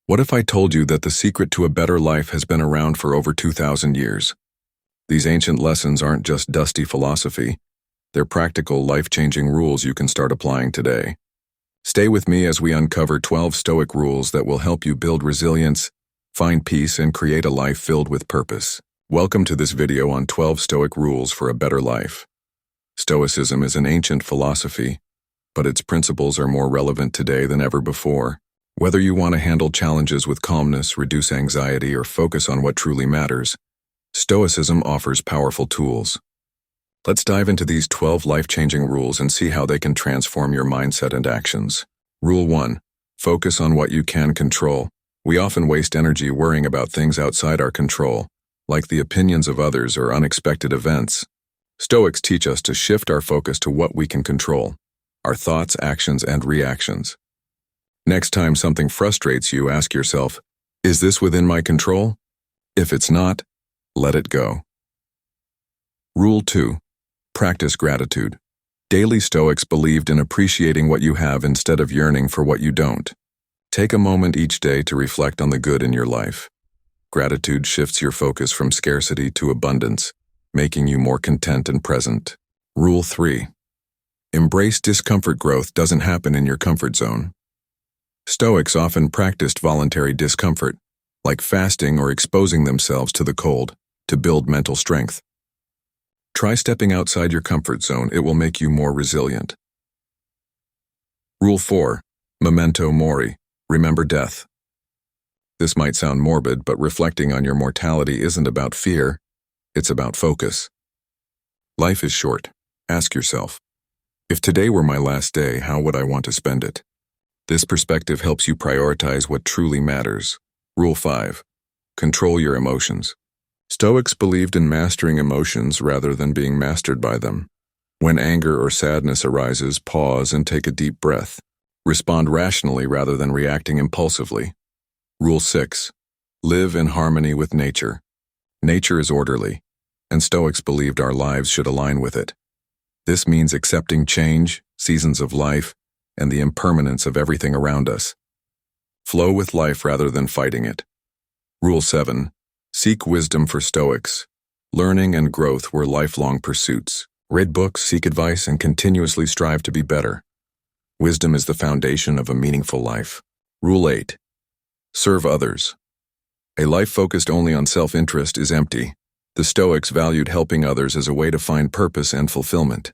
What if I told you that the secret to a better life has been around for over 2,000 years? These ancient lessons aren't just dusty philosophy. They're practical, life-changing rules you can start applying today. Stay with me as we uncover 12 Stoic rules that will help you build resilience, find peace, and create a life filled with purpose. Welcome to this video on 12 Stoic rules for a better life. Stoicism is an ancient philosophy, but its principles are more relevant today than ever before. Whether you want to handle challenges with calmness, reduce anxiety, or focus on what truly matters, Stoicism offers powerful tools. Let's dive into these 12 life-changing rules and see how they can transform your mindset and actions. Rule 1. Focus on what you can control. We often waste energy worrying about things outside our control, like the opinions of others or unexpected events. Stoics teach us to shift our focus to what we can control, our thoughts, actions, and reactions. Next time something frustrates you, ask yourself, is this within my control? If it's not, let it go. Rule 2. Practice gratitude. Daily Stoics believed in appreciating what you have instead of yearning for what you don't. Take a moment each day to reflect on the good in your life. Gratitude shifts your focus from scarcity to abundance, making you more content and present. Rule 3. Embrace discomfort. Growth doesn't happen in your comfort zone. Stoics often practiced voluntary discomfort, like fasting or exposing themselves to the cold, to build mental strength. Try stepping outside your comfort zone. It will make you more resilient. Rule 4. Memento mori. Remember death. This might sound morbid, but reflecting on your mortality isn't about fear, it's about focus. Life is short. Ask yourself, if today were my last day, how would I want to spend it? This perspective helps you prioritize what truly matters. Rule 5. Control your emotions. Stoics believed in mastering emotions rather than being mastered by them. When anger or sadness arises, pause and take a deep breath. Respond rationally rather than reacting impulsively. Rule 6. Live in harmony with nature. Nature is orderly, and Stoics believed our lives should align with it. This means accepting change, seasons of life, and the impermanence of everything around us. Flow with life rather than fighting it. Rule 7. Seek wisdom. For Stoics, learning and growth were lifelong pursuits. Read books, seek advice, and continuously strive to be better. Wisdom is the foundation of a meaningful life. Rule 8. Serve others. A life focused only on self-interest is empty. The Stoics valued helping others as a way to find purpose and fulfillment.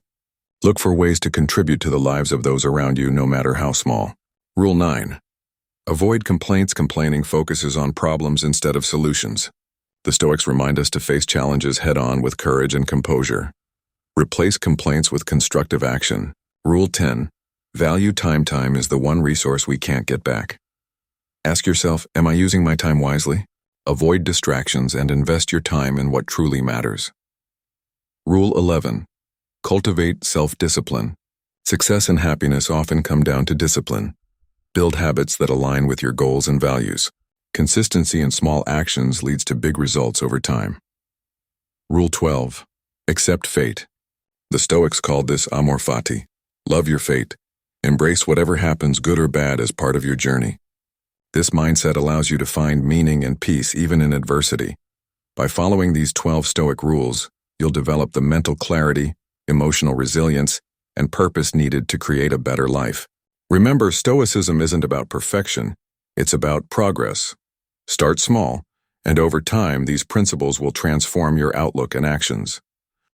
Look for ways to contribute to the lives of those around you, no matter how small. Rule 9. Avoid complaints. Complaining focuses on problems instead of solutions. The Stoics remind us to face challenges head-on with courage and composure. Replace complaints with constructive action. Rule 10. Value time. Time is the one resource we can't get back. Ask yourself, am I using my time wisely? Avoid distractions and invest your time in what truly matters. Rule 11. Cultivate self-discipline. Success and happiness often come down to discipline. Build habits that align with your goals and values. Consistency in small actions leads to big results over time. Rule 12. Accept fate. The Stoics called this amor fati. Love your fate. Embrace whatever happens, good or bad, as part of your journey. This mindset allows you to find meaning and peace even in adversity. By following these 12 Stoic rules, you'll develop the mental clarity, emotional resilience, and purpose needed to create a better life. Remember, Stoicism isn't about perfection, it's about progress. Start small, and over time, these principles will transform your outlook and actions.